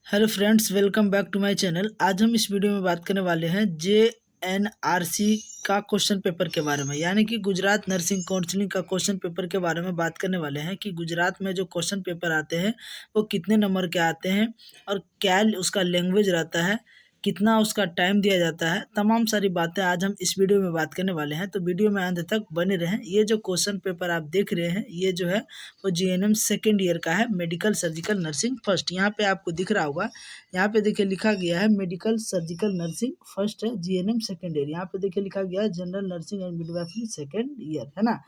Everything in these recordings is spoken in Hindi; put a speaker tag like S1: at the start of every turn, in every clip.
S1: Hello friends, welcome back to my channel. आज हम इस वीडियो में बात करने वाले हैं JNRC का क्वेश्चन पेपर के बारे में, यानी कि गुजरात नर्सिंग काउंसिलिंग का क्वेश्चन पेपर के बारे में बात करने वाले हैं कि गुजरात में जो क्वेश्चन पेपर आते हैं वो कितने नंबर के आते हैं और क्या उसका लैंग्वेज रहता है, कितना उसका टाइम दिया जाता है। तमाम सारी बातें आज हम इस वीडियो में बात करने वाले हैं, तो वीडियो में अंत तक बने रहें। ये जो क्वेश्चन पेपर आप देख रहे हैं ये जो है वो GNM सेकेंड ईयर का है, मेडिकल सर्जिकल नर्सिंग फर्स्ट। यहाँ पे आपको दिख रहा होगा, यहाँ पे देखिए लिखा गया है मेडिकल सर्जिकल नर्सिंग फर्स्ट है, GNM सेकेंड ईयर। यहाँ पे देखिए लिखा गया है general nursing and midwifery second year, है ना।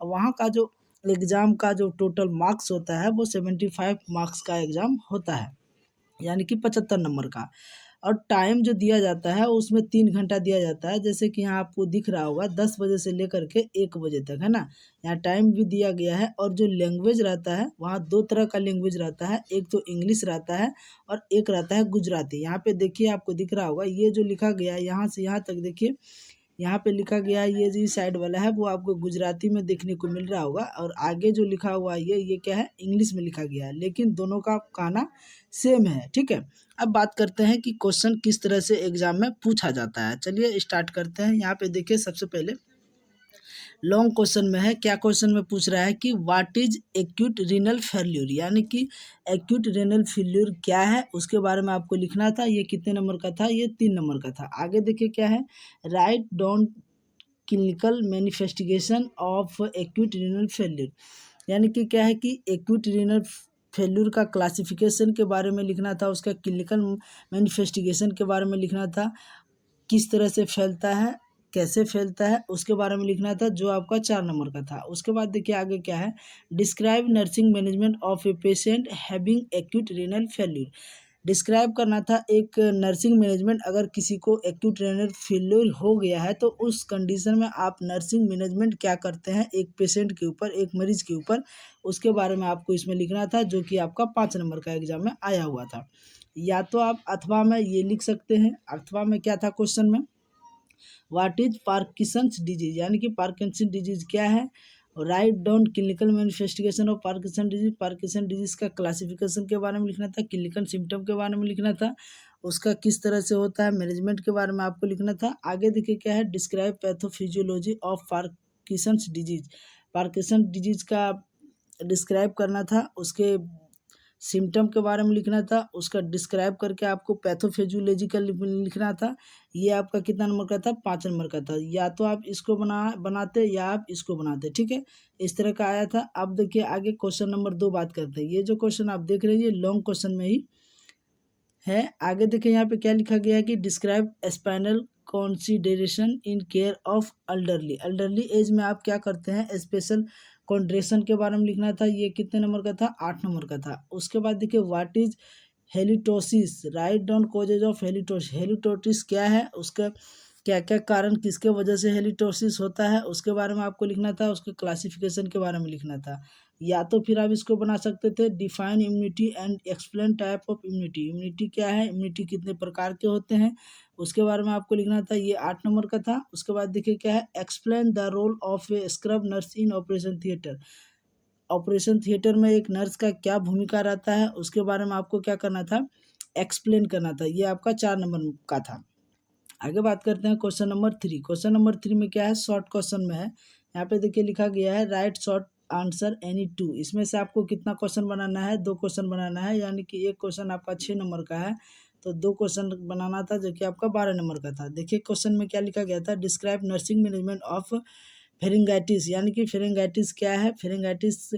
S1: वहाँ का जो एग्ज़ाम का जो टोटल मार्क्स होता है वो 75 मार्क्स का एग्ज़ाम होता है, यानी कि 75 नंबर का। और टाइम जो दिया जाता है उसमें 3 घंटा दिया जाता है, जैसे कि यहाँ आपको दिख रहा होगा 10 बजे से लेकर के 1 बजे तक, है ना। यहाँ टाइम भी दिया गया है। और जो लैंग्वेज रहता है वहाँ 2 तरह का लैंग्वेज रहता है, एक तो इंग्लिश रहता है और एक रहता है गुजराती। यहाँ पे देखिए आपको दिख रहा होगा ये जो लिखा गया है यहाँ से यहाँ तक देखिए, यहाँ पे लिखा गया है ये जो साइड वाला है वो आपको गुजराती में देखने को मिल रहा होगा, और आगे जो लिखा हुआ है ये क्या है, इंग्लिश में लिखा गया है, लेकिन दोनों का कहना सेम है, ठीक है। अब बात करते हैं कि क्वेश्चन किस तरह से एग्जाम में पूछा जाता है। चलिए स्टार्ट करते हैं। यहाँ पे देखिए सबसे पहले लॉन्ग क्वेश्चन में है, क्या क्वेश्चन में पूछ रहा है कि what is acute renal failure, यानी कि एक्यूट रीनल फेल्यूर क्या है उसके बारे में आपको लिखना था। ये कितने नंबर का था, ये 3 नंबर का था। आगे देखिए क्या है, write down clinical manifestation of acute renal failure, यानी कि क्या है कि एक्यूट रीनल फेल्यूर का क्लासिफिकेशन के बारे में लिखना था, उसका क्लिनिकल मैनिफेस्टिगेशन के बारे में लिखना था, किस तरह से फैलता है, कैसे फैलता है, उसके बारे में लिखना था, जो आपका 4 नंबर का था। उसके बाद देखिए आगे क्या है, describe nursing management of a patient having acute renal failure. Describe करना था एक नर्सिंग मैनेजमेंट, अगर किसी को एक्यूट रीनल फेल्यूर हो गया है तो उस कंडीशन में आप नर्सिंग मैनेजमेंट क्या करते हैं एक पेशेंट के ऊपर, एक मरीज के ऊपर, उसके बारे में आपको इसमें लिखना था, जो कि आपका 5 नंबर का एग्जाम में आया हुआ था। या तो आप अथवा में ये लिख सकते हैं, अथवा में क्या था क्वेश्चन में, व्हाट इज पार्किंसंस डिजीज, यानी कि पार्किंसन डिजीज क्या है। Write down clinical manifestation of Parkinson disease, Parkinson disease का क्लासिफिकेशन के बारे में लिखना था, क्लिनिकल सिम्टम के बारे में लिखना था, उसका किस तरह से होता है, मैनेजमेंट के बारे में आपको लिखना था। आगे देखिए क्या है, describe pathophysiology of Parkinson's disease, Parkinson disease का डिस्क्राइब करना था, उसके सिम्टम के बारे में लिखना था, उसका डिस्क्राइब करके आपको पैथोफिजियोलॉजिकल लिखना था। ये आपका कितना नंबर का था, 5 नंबर का था। या तो आप इसको बनाते या आप इसको बनाते, ठीक है, इस तरह का आया था। अब देखिए आगे क्वेश्चन नंबर 2 बात करते हैं। ये जो क्वेश्चन आप देख रहे हैं ये लॉन्ग क्वेश्चन में ही है। आगे देखिए यहाँ पे क्या लिखा गया है कि describe spinal consideration in care of elderly, elderly age में आप क्या करते हैं, स्पेशल कॉन्ड्रेशन के बारे में लिखना था। ये कितने नंबर का था, 8 नंबर का था। उसके बाद देखिए what is halitosis, write down causes of halitosis, halitosis क्या है, उसका क्या क्या कारण, किसके वजह से हेलिटोसिस होता है, उसके बारे में आपको लिखना था, उसके क्लासिफिकेशन के बारे में लिखना था। या तो फिर आप इसको बना सकते थे, define immunity and explain type of immunity, immunity क्या है, इम्यूनिटी कितने प्रकार के होते हैं, उसके बारे में आपको लिखना था। ये 8 नंबर का था। उसके बाद देखिए क्या है, explain the role of a scrub nurse in operation theatre, operation theatre में एक नर्स का क्या भूमिका रहता है, उसके बारे में आपको क्या करना था, एक्सप्लेन करना था। ये आपका 4 नंबर का था। आगे बात करते हैं क्वेश्चन नंबर 3। क्वेश्चन नंबर 3 में क्या है, शॉर्ट क्वेश्चन में है। यहाँ पे देखिए लिखा गया है राइट शॉर्ट आंसर एनी 2। इसमें से आपको कितना क्वेश्चन बनाना है, 2 क्वेश्चन बनाना है, यानी कि एक क्वेश्चन आपका 6 नंबर का है, तो 2 क्वेश्चन बनाना था, जो कि आपका 12 नंबर का था। देखिए क्वेश्चन में क्या लिखा गया था, डिस्क्राइब नर्सिंग मैनेजमेंट ऑफ फेरिंगाइटिस, यानी कि फेरिंगाइटिस क्या है, फेरिंगाइटिस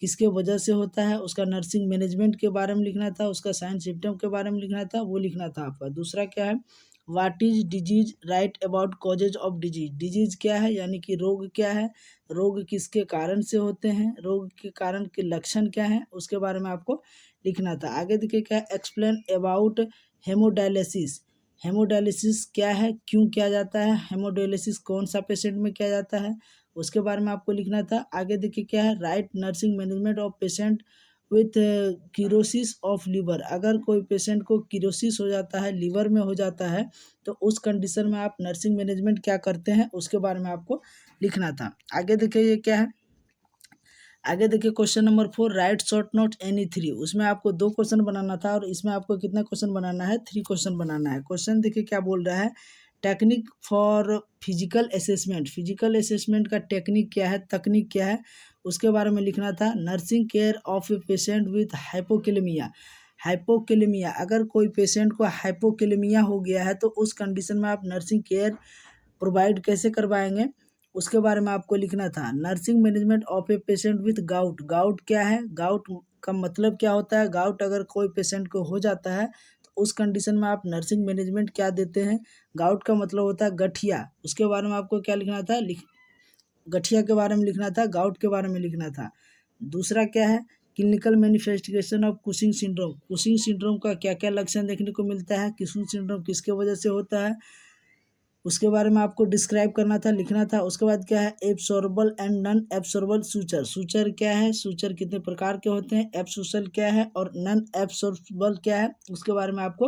S1: किसके वजह से होता है, उसका नर्सिंग मैनेजमेंट के बारे में लिखना था, उसका साइन सिम्टम के बारे में लिखना था, वो लिखना था आपका। दूसरा क्या है, what is disease, right about causes of disease, disease क्या है, यानी कि रोग क्या है, रोग किसके कारण से होते हैं, रोग के कारण के लक्षण क्या है, उसके बारे में आपको लिखना था। आगे देखिए क्या है, एक्सप्लेन अबाउट हेमोडायलिसिस, हेमोडायलिसिस क्या है, क्यों किया जाता है, हेमोडायलिसिस कौन सा पेशेंट में किया जाता है, उसके बारे में आपको लिखना था। आगे देखिए क्या है, write nursing management of patient with cirrhosis of liver, अगर कोई पेशेंट को किरोसिस हो जाता है, लीवर में हो जाता है, तो उस कंडीशन में आप नर्सिंग मैनेजमेंट क्या करते हैं, उसके बारे में आपको लिखना था। आगे देखिए ये क्या है, आगे देखिए question number 4, right short note any 3। उसमें आपको 2 क्वेश्चन बनाना था और इसमें आपको कितना क्वेश्चन बनाना है, 3 क्वेश्चन बनाना है। क्वेश्चन देखिए क्या बोल रहा है, technique for physical assessment. Physical assessment का टेक्निक क्या है, तकनीक क्या है, उसके बारे में लिखना था। Nursing care of a patient with hypokalaemia. Hypokalaemia, अगर कोई पेशेंट को हाइपोकेलेमिया हो गया है तो उस कंडीशन में आप नर्सिंग केयर प्रोवाइड कैसे करवाएंगे, उसके बारे में आपको लिखना था। Nursing management of a patient with gout. Gout क्या है, गाउट का मतलब क्या होता है, गाउट अगर कोई पेशेंट को हो जाता है तो उस कंडीशन में आप नर्सिंग मैनेजमेंट क्या देते हैं। गाउट का मतलब होता है गठिया, उसके बारे में आपको क्या लिखना था, गठिया के बारे में लिखना था, गाउट के बारे में लिखना था। दूसरा क्या है, clinical manifestation of Cushing syndrome. Cushing syndrome का क्या क्या लक्षण देखने को मिलता है, कुशिंग सिंड्रोम किसके वजह से होता है, उसके बारे में आपको डिस्क्राइब करना था, लिखना था। उसके बाद क्या है, एब्सॉर्बल एंड नॉन एब्सॉर्बल सूचर। सूचर क्या है, सूचर कितने प्रकार के होते हैं, एब्सोर्बल क्या है और नॉन एब्सॉर्बल क्या है, उसके बारे में आपको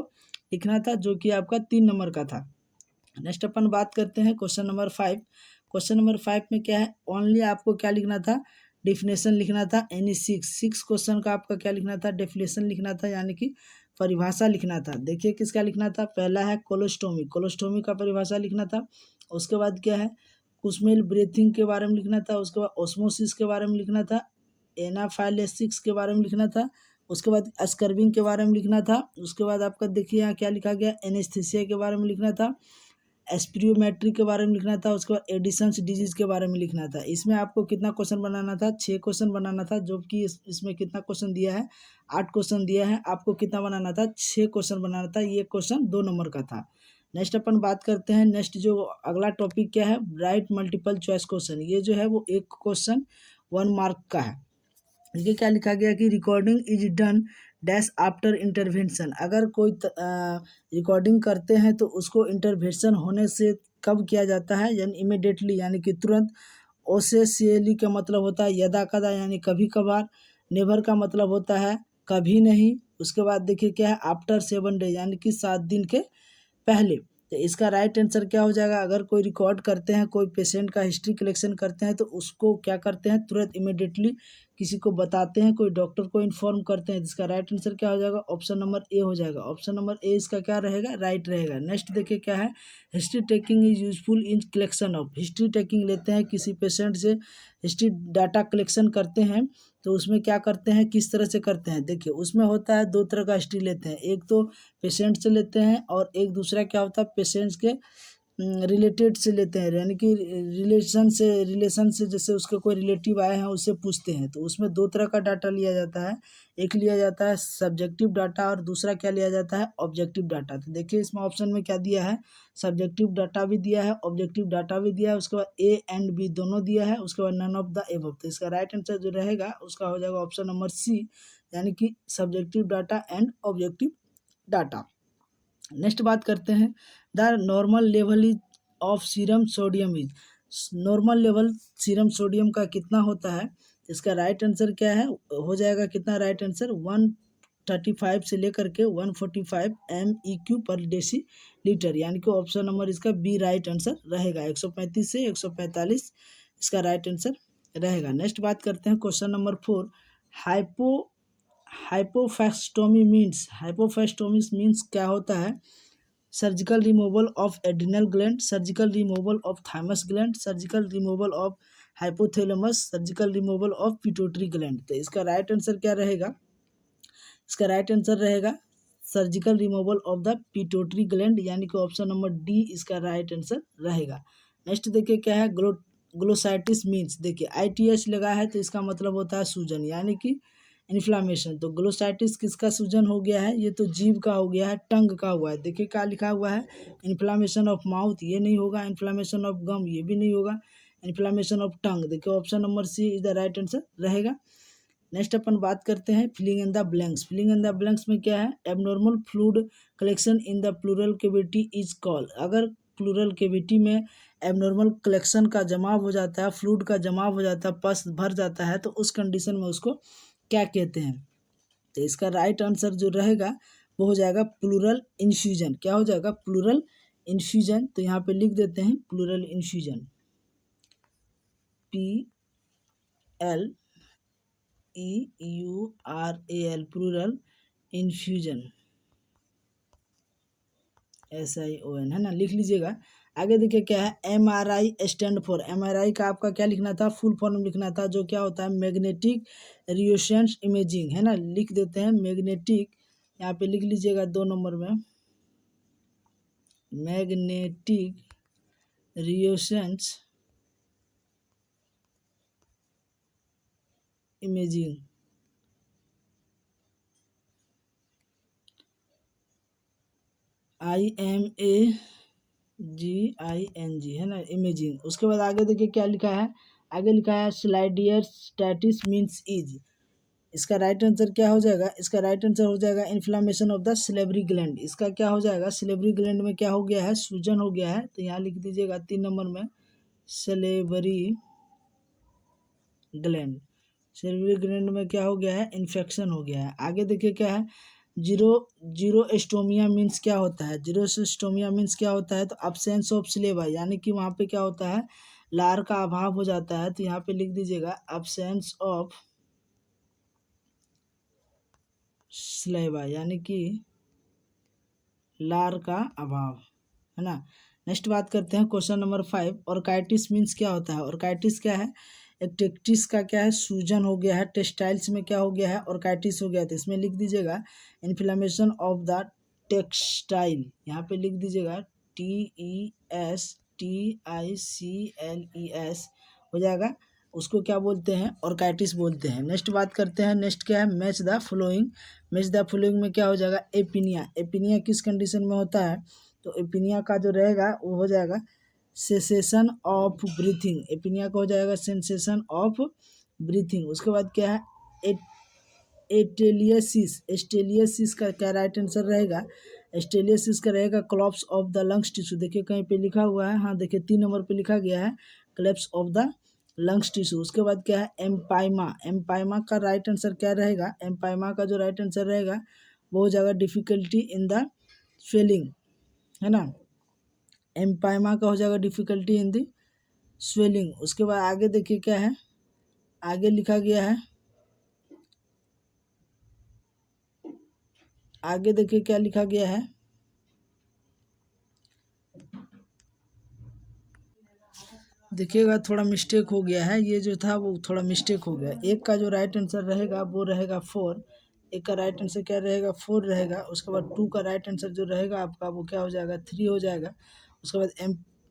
S1: लिखना था, जो कि आपका 3 नंबर का था। नेक्स्ट अपन बात करते हैं क्वेश्चन नंबर 5। क्वेश्चन नंबर 5 में क्या है, ओनली आपको क्या लिखना था, डिफिनेशन लिखना था। एनी 6 क्वेश्चन का आपका क्या लिखना था, डेफिनेशन लिखना था, यानी कि परिभाषा लिखना था। देखिए किसका लिखना था, पहला है कोलोस्टोमी। कोलोस्टोमी का परिभाषा लिखना था। उसके बाद क्या है, कुस्मेल ब्रीथिंग के बारे में लिखना था। उसके बाद ऑस्मोसिस के बारे में लिखना था। एनाफाइलेसिस के बारे में लिखना था। उसके बाद स्कर्विंग के बारे में लिखना था। उसके बाद आपका देखिए यहाँ क्या लिखा गया, एनेस्थीसिया के बारे में लिखना था। एस्पिरियोमेट्री के बारे में लिखना था। उसके बाद एडिसन्स डिजीज के बारे में लिखना था। इसमें आपको कितना क्वेश्चन बनाना था, 6 क्वेश्चन बनाना था, जो कि इसमें कितना क्वेश्चन दिया है, 8 क्वेश्चन दिया है। आपको कितना बनाना था, 6 क्वेश्चन बनाना था। ये क्वेश्चन 2 नंबर का था। नेक्स्ट अपन बात करते हैं, नेक्स्ट जो अगला टॉपिक क्या है, राइट मल्टीपल चॉइस क्वेश्चन। ये जो है वो एक क्वेश्चन 1 मार्क का है। देखिए क्या लिखा गया कि recording is done dash after intervention. अगर कोई रिकॉर्डिंग करते हैं तो उसको इंटरवेंशन होने से कब किया जाता है, यानी इमिडिएटली, यानी कि तुरंत। ओसेसियली का मतलब होता है यदा कदा, यानी कभी कभार। नेवर का मतलब होता है कभी नहीं। उसके बाद देखिए क्या है, आफ्टर 7 डे, यानी कि 7 दिन के पहले। तो इसका राइट आंसर क्या हो जाएगा, अगर कोई रिकॉर्ड करते हैं, कोई पेशेंट का हिस्ट्री कलेक्शन करते हैं तो उसको क्या करते हैं, तुरंत इमिडिएटली किसी को बताते हैं, कोई डॉक्टर को इन्फॉर्म करते हैं। इसका राइट आंसर क्या हो जाएगा, ऑप्शन नंबर ए हो जाएगा। ऑप्शन नंबर ए इसका क्या रहेगा, राइट रहेगा। नेक्स्ट देखिए क्या है, history taking is useful in collection of. History taking लेते हैं, किसी पेशेंट से हिस्ट्री डाटा कलेक्शन करते हैं तो उसमें क्या करते हैं, किस तरह से करते हैं। देखिए उसमें होता है 2 तरह का हिस्ट्री लेते हैं, एक तो पेशेंट से लेते हैं और एक दूसरा क्या होता है, पेशेंट्स के रिलेटेड से लेते हैं, यानी कि रिलेशन से जैसे उसके कोई रिलेटिव आए हैं उससे पूछते हैं। तो उसमें 2 तरह का डाटा लिया जाता है, एक लिया जाता है सब्जेक्टिव डाटा और दूसरा क्या लिया जाता है, ऑब्जेक्टिव डाटा। तो देखिए इसमें ऑप्शन में क्या दिया है, सब्जेक्टिव डाटा भी दिया है, ऑब्जेक्टिव डाटा भी दिया है। उसके बाद ए एंड बी दोनों दिया है। उसके बाद नन ऑफ द एबव। तो इसका राइट आंसर जो रहेगा उसका हो जाएगा ऑप्शन नंबर सी, यानी कि subjective data and objective data. Next बात करते हैं, the normal level is of serum sodium is. Normal level serum sodium का कितना होता है, इसका राइट आंसर क्या है, हो जाएगा कितना, राइट आंसर 135 से लेकर के 145 MEQ पर डेसी लीटर, यानी कि ऑप्शन नंबर इसका बी राइट आंसर रहेगा। 135 से 145 इसका राइट आंसर रहेगा। नेक्स्ट बात करते हैं क्वेश्चन नंबर 4, हाइपोफैक्सटोमी मीन्स क्या होता है, surgical removal of adrenal gland, surgical removal of thymus gland, surgical removal of hypothalamus, surgical removal of pituitary gland. तो इसका राइट आंसर क्या रहेगा, इसका राइट आंसर रहेगा surgical removal of the pituitary gland, यानी कि ऑप्शन नंबर डी इसका राइट आंसर रहेगा। नेक्स्ट देखिए क्या है, ग्लोसाइटिस मीन्स, देखिए ITS लगा है तो इसका मतलब होता है सूजन, यानी कि इन्फ्लामेशन। तो ग्लोसाइटिस किसका सूजन हो गया है, ये तो जीभ का हो गया है, टंग का हुआ है। देखिए क्या लिखा हुआ है, इन्फ्लामेशन ऑफ माउथ, ये नहीं होगा। इन्फ्लामेशन ऑफ गम, ये भी नहीं होगा। इन्फ्लामेशन ऑफ टंग, देखिए option number C is the right answer रहेगा। नेक्स्ट अपन बात करते हैं filling in the blanks. Filling in the blanks में क्या है, abnormal fluid collection in the pleural cavity is called. अगर प्लूरल कैविटी में एबनॉर्मल कलेक्शन का जमाव हो जाता है, फ्लूइड का जमाव हो जाता है, पस भर जाता है, तो उस कंडीशन में उसको क्या कहते हैं। तो इसका राइट आंसर जो रहेगा वो हो जाएगा प्लूरल इन्फ्यूजन। क्या हो जाएगा, प्लूरल इन्फ्यूजन। तो यहाँ पे लिख देते हैं pleural infusion, PL IEURAL pleural, infusion SION, है ना, लिख लीजिएगा। आगे देखिए क्या है, MRI स्टैंड फॉर, MRI का आपका क्या लिखना था, फुल फॉर्म लिखना था, जो क्या होता है मैग्नेटिक रियोसेंस इमेजिंग, है ना, लिख देते हैं मैग्नेटिक, यहाँ पे लिख लीजिएगा 2 नंबर में, मैग्नेटिक रियोसेंस इमेजिंग, IMAGING, है ना, इमेजिंग। उसके बाद आगे देखिए क्या लिखा है, आगे लिखा है स्लाइडियर स्टैटिस मीन्स इज, इसका राइट आंसर क्या हो जाएगा, इसका राइट आंसर हो जाएगा इन्फ्लामेशन ऑफ द सिलेबरी ग्लैंड। इसका क्या हो जाएगा, सिलेबरी ग्लैंड में क्या हो गया है, सूजन हो गया है, तो यहाँ लिख दीजिएगा 3 नंबर में सिलेबरी ग्लैंड, सिलेबरी ग्लैंड में क्या हो गया है, इन्फेक्शन हो गया है। आगे देखिए क्या है, जीरोस्टोमिया मीन्स क्या होता है, जीरोस्टोमिया मीन्स क्या होता है, तो अब्सेंस ऑफ सिलेबा, यानी कि वहाँ पे क्या होता है, लार का अभाव हो जाता है, तो यहाँ पे लिख दीजिएगा अब्सेंस ऑफ स्लेबा, यानी कि लार का अभाव, है ना। नेक्स्ट बात करते हैं क्वेश्चन नंबर 5, ऑर्काइटिस मीन्स क्या होता है, ऑर्काइटिस क्या है, एक टेक्टिस का क्या है, सूजन हो गया है, टेक्सटाइल्स में क्या हो गया है, ऑर्काइटिस हो गया, तो इसमें लिख दीजिएगा इन्फ्लेमेशन ऑफ द टेक्सटाइल, यहाँ पे लिख दीजिएगा TESTICLES हो जाएगा, उसको क्या बोलते हैं, ऑर्काइटिस बोलते हैं। नेक्स्ट बात करते हैं, नेक्स्ट क्या है, match the flowing, match the flowing में क्या हो जाएगा, एपिनिया, एपिनिया किस कंडीशन में होता है, तो एपिनिया का जो रहेगा वो हो जाएगा सेसेशन ऑफ ब्रीथिंग, एपिनिया का हो जाएगा सेंसेशन ऑफ ब्रीथिंग। उसके बाद क्या है, एटेलियसिस, एस्टेलियसिस का क्या राइट आंसर रहेगा, एस्टेलियसिस का रहेगा collapse of the lungs tissue, देखिए कहीं पे लिखा हुआ है, हाँ देखिए 3 नंबर पे लिखा गया है collapse of the lungs tissue. उसके बाद क्या है, एम्पाइमा, एम्पाइमा का राइट आंसर क्या रहेगा, एम्पाइमा का जो राइट आंसर रहेगा वो हो जाएगा डिफिकल्टी इन द स्वेलिंग, है ना, एम्पाइमा का हो जाएगा डिफिकल्टी इन द स्वेलिंग। उसके बाद आगे देखिए क्या है, आगे लिखा गया है, आगे देखिए क्या लिखा गया है, देखिएगा थोड़ा मिस्टेक हो गया है, ये जो था वो थोड़ा मिस्टेक हो गया, एक का जो राइट आंसर रहेगा वो रहेगा 4, एक का राइट आंसर क्या रहेगा 4 रहेगा। उसके बाद 2 का राइट आंसर जो रहेगा आपका वो क्या हो जाएगा 3 हो जाएगा। उसके बाद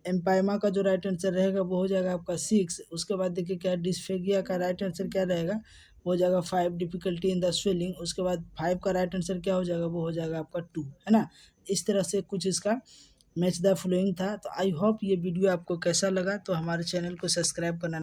S1: एम्पाइमा का जो राइट आंसर रहेगा वो हो जाएगा आपका 6। उसके बाद देखिए क्या डिस्फेगिया का राइट आंसर क्या रहेगा, वो हो जाएगा 5, डिफिकल्टी इन द स्वेलिंग। उसके बाद 5 का राइट आंसर क्या हो जाएगा, वो हो जाएगा आपका 2, है ना। इस तरह से कुछ इसका मैच द फॉलोइंग था। तो आई होप ये वीडियो आपको कैसा लगा, तो हमारे चैनल को सब्सक्राइब करना